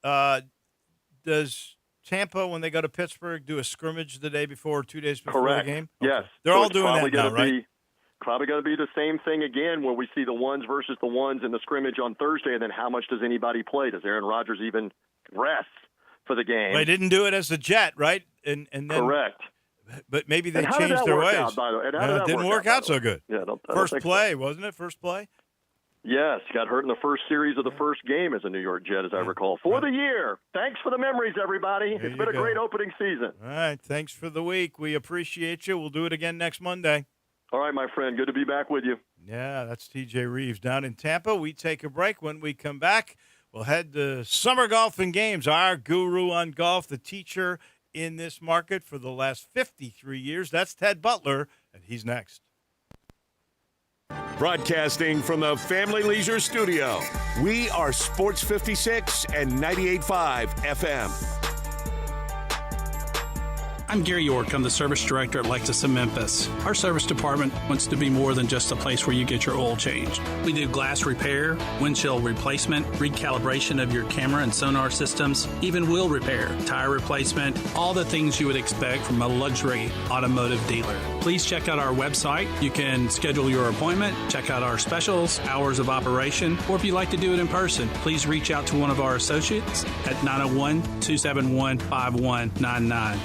does Tampa, when they go to Pittsburgh, do a scrimmage the day before or 2 days before the game? Okay. Yes. They're all doing that now, right? Probably going to be the same thing again where we see the ones versus the ones in the scrimmage on Thursday, and then how much does anybody play? Does Aaron Rodgers even rest for the game? They didn't do it as a Jet, right? And then, correct. But maybe they changed their ways. It didn't work out so good. Yeah, First play, wasn't it? First play? Yes, got hurt in the first series of the first game as a New York Jet, as I recall. For the year. Thanks for the memories, everybody. It's been a great opening season. All right, thanks for the week. We appreciate you. We'll do it again next Monday. All right, my friend. Good to be back with you. Yeah, that's TJ Reeves down in Tampa. We take a break. When we come back, we'll head to Summer Golfing Games. Our guru on golf, the teacher in this market for the last 53 years. That's Ted Butler, and he's next. Broadcasting from the Family Leisure Studio, we are Sports 56 and 98.5 FM. I'm Gary York. I'm the service director at Lexus of Memphis. Our service department wants to be more than just a place where you get your oil changed. We do glass repair, windshield replacement, recalibration of your camera and sonar systems, even wheel repair, tire replacement, all the things you would expect from a luxury automotive dealer. Please check out our website. You can schedule your appointment, check out our specials, hours of operation, or if you'd like to do it in person, please reach out to one of our associates at 901-271-5199.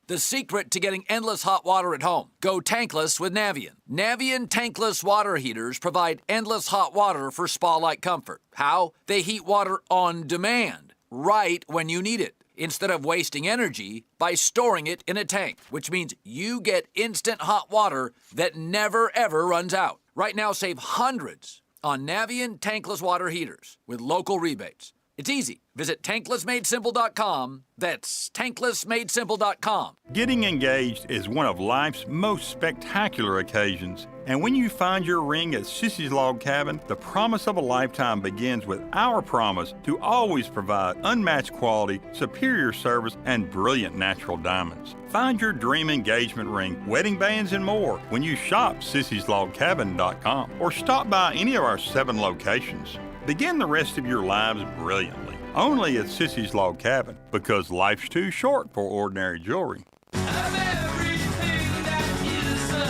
The secret to getting endless hot water at home. Go tankless with Navien. Navien tankless water heaters provide endless hot water for spa-like comfort. How? They heat water on demand, right when you need it, instead of wasting energy by storing it in a tank, which means you get instant hot water that never, ever runs out. Right now, save hundreds on Navien tankless water heaters with local rebates. It's easy. Visit tanklessmadesimple.com. That's tanklessmadesimple.com. Getting engaged is one of life's most spectacular occasions. And when you find your ring at Sissy's Log Cabin, the promise of a lifetime begins with our promise to always provide unmatched quality, superior service, and brilliant natural diamonds. Find your dream engagement ring, wedding bands, and more when you shop sissyslogcabin.com or stop by any of our 7 locations. Begin the rest of your lives brilliantly. Only at Sissy's Log Cabin, because life's too short for ordinary jewelry.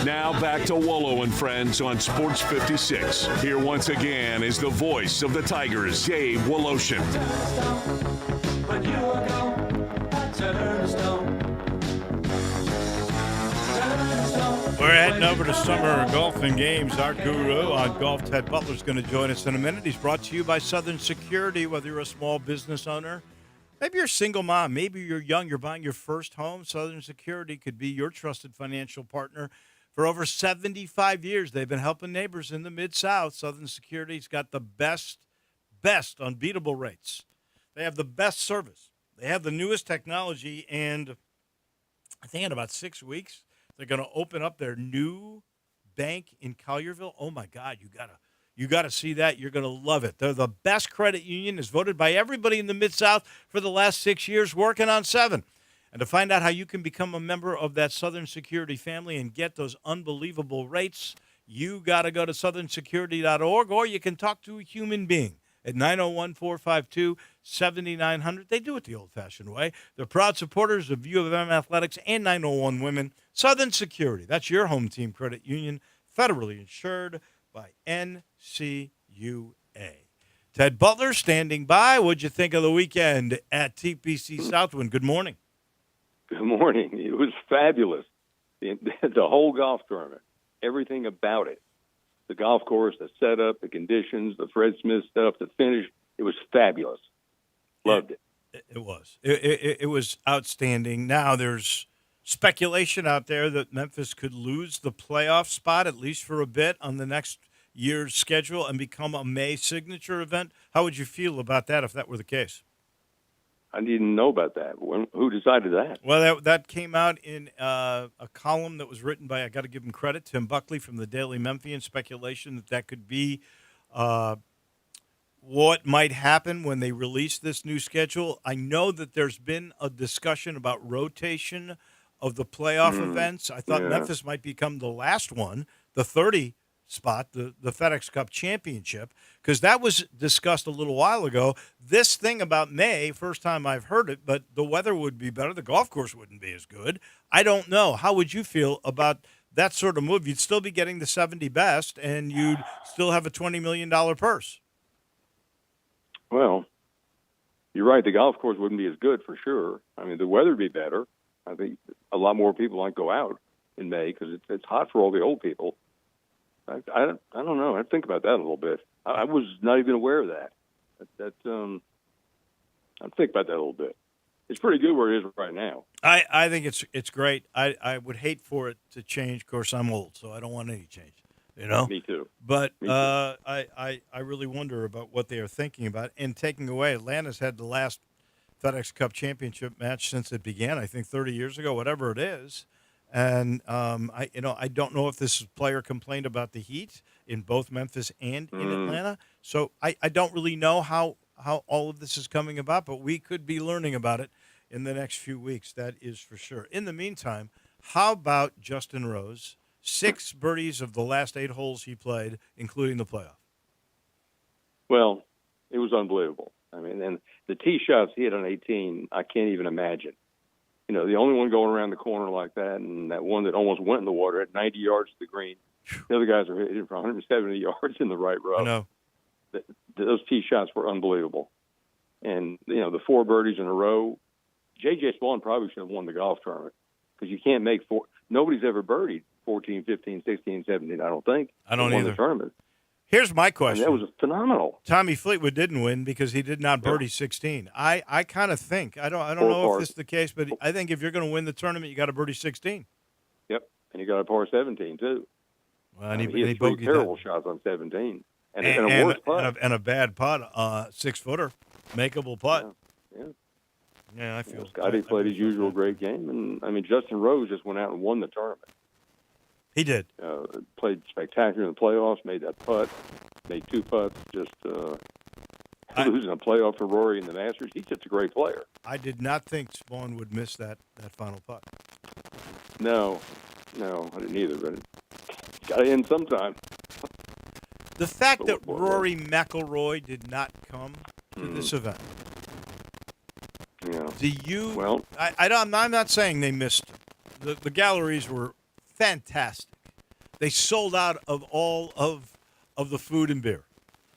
Now back to Wolo and Friends on Sports 56. Here once again is the voice of the Tigers, Dave Woloshin. but you were gone. I turned to stone. We're heading over to Summer Golfing Games. Our guru on golf, Ted Butler, is going to join us in a minute. He's brought to you by Southern Security. Whether you're a small business owner, maybe you're a single mom, maybe you're young, you're buying your first home, Southern Security could be your trusted financial partner. For over 75 years, they've been helping neighbors in the Mid-South. Southern Security's got the best unbeatable rates. They have the best service. They have the newest technology, and I think in about 6 weeks, they're going to open up their new bank in Collierville. Oh, my God, you gotta see that. You're going to love it. They're the best credit union, is voted by everybody in the Mid-South for the last 6 years, working on 7. And to find out how you can become a member of that Southern Security family and get those unbelievable rates, you got to go to southernsecurity.org, or you can talk to a human being at 901-452-7900. They do it the old-fashioned way. They're proud supporters of U of M Athletics and 901 Women. Southern Security, that's your home team credit union, federally insured by NCUA. Ted Butler standing by. What'd you think of the weekend at TPC Southwind? Good morning. Good morning. It was fabulous. The whole golf tournament, everything about it. The golf course, the setup, the conditions, the Fred Smith stuff, the finish. It was fabulous. Loved it. It was. It was outstanding. Now there's speculation out there that Memphis could lose the playoff spot, at least for a bit, on the next year's schedule and become a May signature event. How would you feel about that if that were the case? I didn't know about that. Who decided that? Well, that came out in a column that was written by, I got to give him credit, Tim Buckley from the Daily Memphian. Speculation that could be what might happen when they release this new schedule. I know that there's been a discussion about rotation of the playoff events. I thought Memphis might become the last one, the 30 spot, the FedEx Cup Championship, because that was discussed a little while ago. This thing about May, first time I've heard it, but the weather would be better. The golf course wouldn't be as good. I don't know. How would you feel about that sort of move? You'd still be getting the 70 best, and you'd still have a $20 million purse. Well, you're right. The golf course wouldn't be as good for sure. I mean, the weather would be better. I think a lot more people might go out in May because it's hot for all the old people. I don't know. I'd think about that a little bit. I was not even aware of that. I'd think about that a little bit. It's pretty good where it is right now. I think it's great. I would hate for it to change. Of course, I'm old, so I don't want any change. You know? Me too. But Me too. I really wonder about what they are thinking about. And taking away, Atlanta's had the last FedEx Cup Championship match since it began, I think 30 years ago, whatever it is. And I don't know if this player complained about the heat in both Memphis and in Atlanta. So I don't really know how all of this is coming about, but we could be learning about it in the next few weeks. That is for sure. In the meantime, how about Justin Rose? 6 birdies of the last 8 holes he played, including the playoff. Well, it was unbelievable. I mean, and the tee shots he hit on 18, I can't even imagine. You know, the only one going around the corner like that, and that one that almost went in the water at 90 yards to the green. The other guys are hitting for 170 yards in the right row. I know. Those tee shots were unbelievable. And, you know, the 4 birdies in a row, J.J. Spawn probably should have won the golf tournament because you can't make 4. Nobody's ever birdied 14, 15, 16, 17, I don't think. I don't won either. The tournament. Here's my question. And that was phenomenal. Tommy Fleetwood didn't win because he did not birdie 16. I kind of think, I don't know if this is the case, but I think if you're going to win the tournament, you got to birdie 16. Yep, and he got a par 17 too. Well, and he had 3 terrible shots on 17, and a worse putt, and a bad putt, 6-footer, makeable putt. Yeah, I feel. Scotty played his usual great game, and I mean Justin Rose just went out and won the tournament. He did. Played spectacular in the playoffs, made that putt, made 2 putts, just losing a playoff for Rory in the Masters. He's just a great player. I did not think Spawn would miss that final putt. No, I didn't either, but it's got to end sometime. The fact that Rory McIlroy did not come to this event. Yeah. Do you? Well, I'm not saying they missed. The galleries were fantastic. They sold out of all of the food and beer,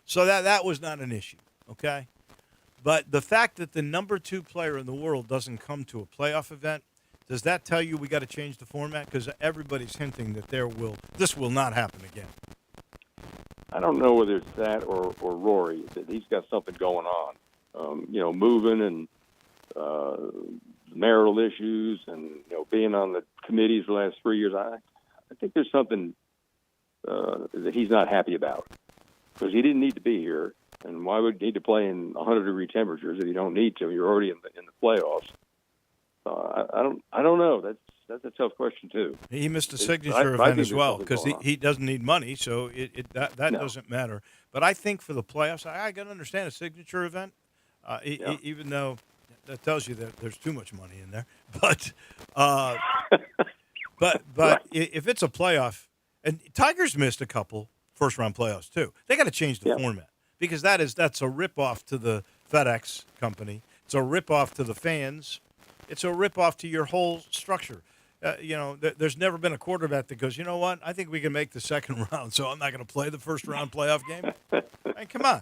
so that was not an issue. Okay, But the fact that the number 2 player in the world doesn't come to a playoff event, does that tell you we got to change the format? Because everybody's hinting that this will not happen again. I don't know whether it's that or Rory, that he's got something going on. Moving and marital issues and, being on the committees the last 3 years. I think there's something that he's not happy about, because he didn't need to be here. And why would he need to play in 100-degree temperatures if you don't need to? You're already in the playoffs. I don't know. That's a tough question too. He missed a signature event as well, because he doesn't need money, so that doesn't matter. But I think for the playoffs, I got to understand a signature event, even though that tells you that there's too much money in there. But but if it's a playoff, and Tigers missed a couple first-round playoffs too, they got to change the format, because that's a ripoff to the FedEx company. It's a ripoff to the fans. It's a ripoff to your whole structure. There's never been a quarterback that goes, you know what, I think we can make the second round, so I'm not going to play the first-round playoff game. Come on.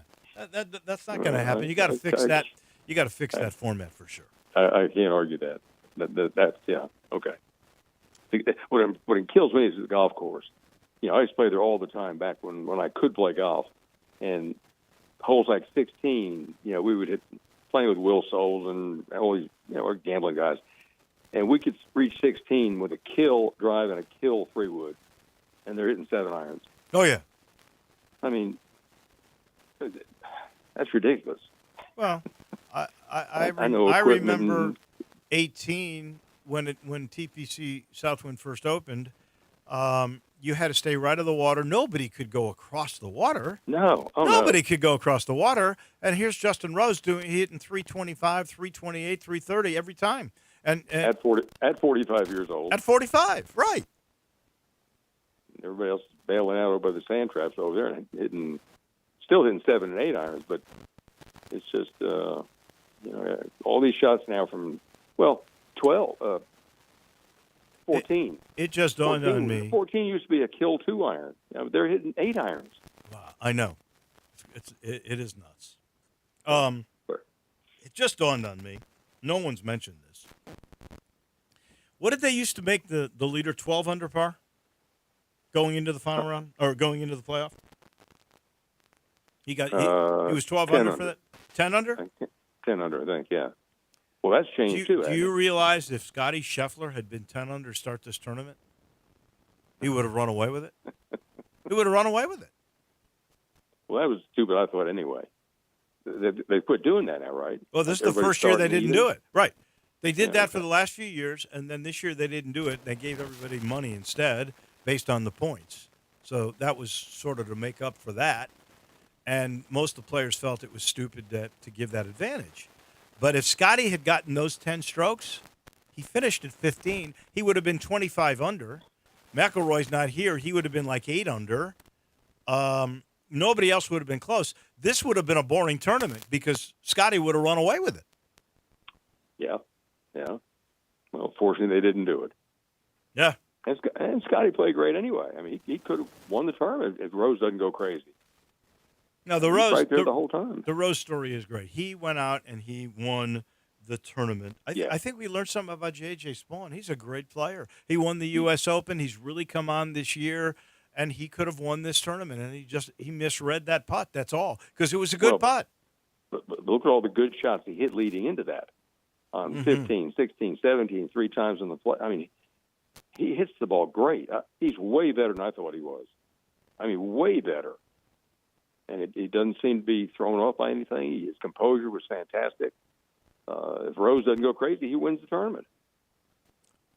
That's not going to happen. You got to fix that. You got to fix that format for sure. I can't argue that. That's okay. What kills me is the golf course. I used to play there all the time back when I could play golf, and holes like 16, we would hit playing with Will Souls and all these our gambling guys, and we could reach 16 with a kill drive and a kill 3-wood, and they're hitting 7 irons. Oh yeah. I mean, that's ridiculous. Well, I remember 18 when TPC Southwind first opened. You had to stay right of the water. Nobody could go across the water. Nobody could go across the water. And here's Justin Rose hitting 325, 328, 330 every time. And at 45 years old. At 45, right. Everybody else is bailing out over by the sand traps over there and still hitting 7 and 8 irons, but it's just all these shots now from 12. 14. It just dawned on me. 14 used to be a kill 2 iron. They're hitting 8 irons. Wow, I know. It is nuts. It just dawned on me. No one's mentioned this. What did they used to make the leader 12 under par going into the final round or going into the playoff? He was 12 under for that. 10 under? 10 under, I think. Yeah. Well, that's changed too. Do you realize if Scotty Scheffler had been 10 under to start this tournament, he would have run away with it? He would have run away with it. Well, that was stupid, I thought, anyway. They quit doing that now, right? Well, this is the first year they didn't do it. Right. They did that for the last few years, and then this year they didn't do it. They gave everybody money instead based on the points. So that was sort of to make up for that. And most of the players felt it was stupid to give that advantage. But if Scotty had gotten those 10 strokes, he finished at 15. He would have been 25 under. McIlroy's not here. He would have been like 8 under. Nobody else would have been close. This would have been a boring tournament because Scotty would have run away with it. Yeah. Well, fortunately, they didn't do it. Yeah. And Scotty played great anyway. I mean, he could have won the tournament if Rose doesn't go crazy. No, the Rose right there the whole time. The Rose story is great. He went out and he won the tournament. I think we learned something about J.J. Spawn. He's a great player. He won the U.S. Open. He's really come on this year, and he could have won this tournament. And he misread that putt. That's all, because it was a good putt. But look at all the good shots he hit leading into that. On 15, 16, 17, 3 times in the play. I mean, he hits the ball great. He's way better than I thought he was. I mean, way better. And he doesn't seem to be thrown off by anything. His composure was fantastic. If Rose doesn't go crazy, he wins the tournament.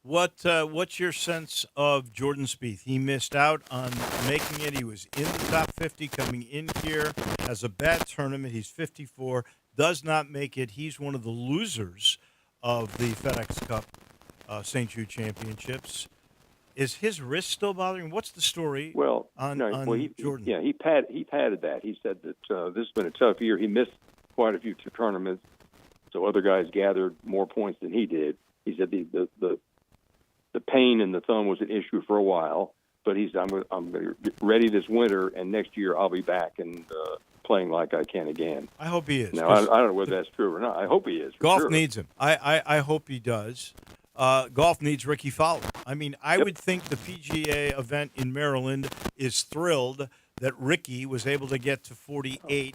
What's your sense of Jordan Spieth? He missed out on making it. He was in the top 50 coming in here. Has a bad tournament. He's 54. Does not make it. He's one of the losers of the FedEx Cup St. Jude Championships. Is his wrist still bothering him? What's the story on Jordan? Yeah, he padded that. He said that this has been a tough year. He missed quite a few tournaments, so other guys gathered more points than he did. He said the pain in the thumb was an issue for a while, but I'm ready this winter, and next year I'll be back and playing like I can again. I hope he is. Now, I don't know whether that's true or not. I hope he is. For Golf sure. needs him. I hope he does. Golf needs Ricky Fowler. I mean, I would think the PGA event in Maryland is thrilled that Ricky was able to get to 48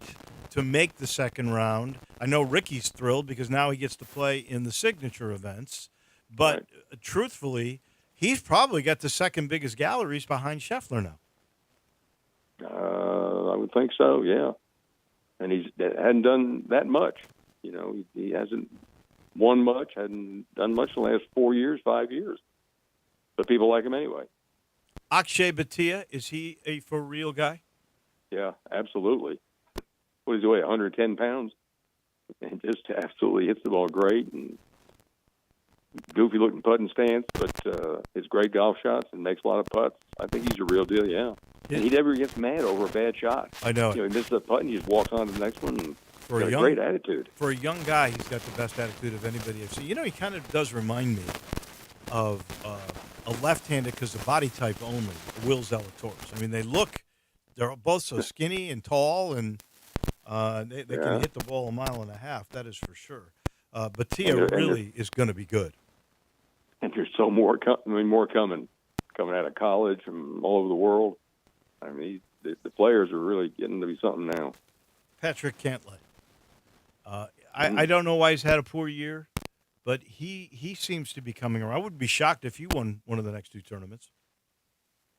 to make the second round. I know Ricky's thrilled because now he gets to play in the signature events. But truthfully, he's probably got the second biggest galleries behind Scheffler now. I would think so, yeah. And he hadn't done that much. You know, he hasn't won much, hadn't done much in the last 4 years, 5 years. But people like him anyway. Akshay Bhatia, is he a for real guy? Yeah, absolutely. What does he weigh, 110 pounds? And just absolutely hits the ball great and goofy-looking putting stance, but his great golf shots and makes a lot of putts. I think he's a real deal, yeah. And he never gets mad over a bad shot. I know. You know, he misses a putt and he just walks on to the next one and For got a great attitude. For a young guy, he's got the best attitude of anybody I've seen. You know, he kind of does remind me of a left-handed, because the body type only, Will Zalatoris. I mean, they're both so skinny and tall, and they can hit the ball a mile and a half. That is for sure. Bhatia really is going to be good. And there's so more coming out of college from all over the world. I mean, the players are really getting to be something now. Patrick Cantlay. I don't know why he's had a poor year, but he seems to be coming around. I wouldn't be shocked if he won one of the next two tournaments.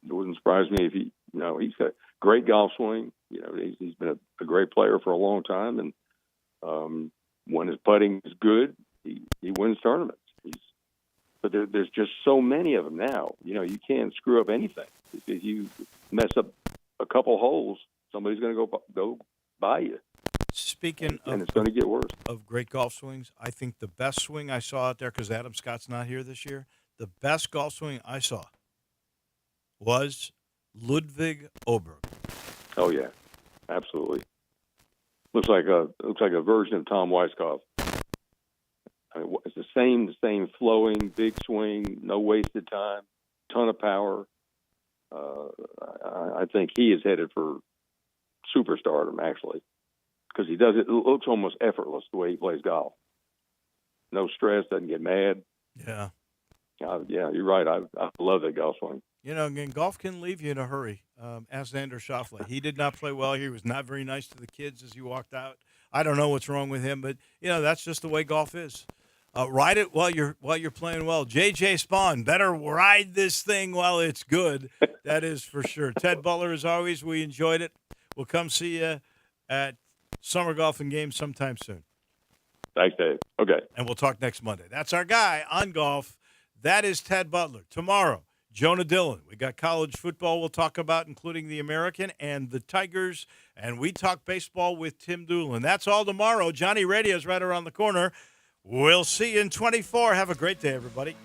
It wouldn't surprise me if he's got great golf swing. You know, he's been a great player for a long time, and when his putting is good, he wins tournaments. But there's just so many of them now. You know, you can't screw up anything. If you mess up a couple holes, somebody's going to go by you. Speaking and it's going to get worse. Of great golf swings, I think the best swing I saw out there, because Adam Scott's not here this year, the best golf swing I saw was Ludwig Oberg. Oh yeah, absolutely. Looks like a version of Tom Weiskopf. I mean, it's the same flowing, big swing, no wasted time, ton of power. I think he is headed for superstardom, actually, because he does it. It looks almost effortless the way he plays golf. No stress, doesn't get mad. Yeah. Yeah, you're right. I love that golf swing. You know, again, golf can leave you in a hurry. Ask Xander Schauffele. He did not play well. He was not very nice to the kids as he walked out. I don't know what's wrong with him, but you know that's just the way golf is. Ride it while you're playing well. JJ Spawn, better ride this thing while it's good. That is for sure. Ted Butler, as always, we enjoyed it. We'll come see you at Summer Golfing Games sometime soon. Thanks, Dave. Okay. And we'll talk next Monday. That's our guy on golf. That is Ted Butler. Tomorrow, Jonah Dillon. We got college football we'll talk about, including the American and the Tigers. And we talk baseball with Tim Doolin. That's all tomorrow. Johnny Radio's right around the corner. We'll see you in 24. Have a great day, everybody.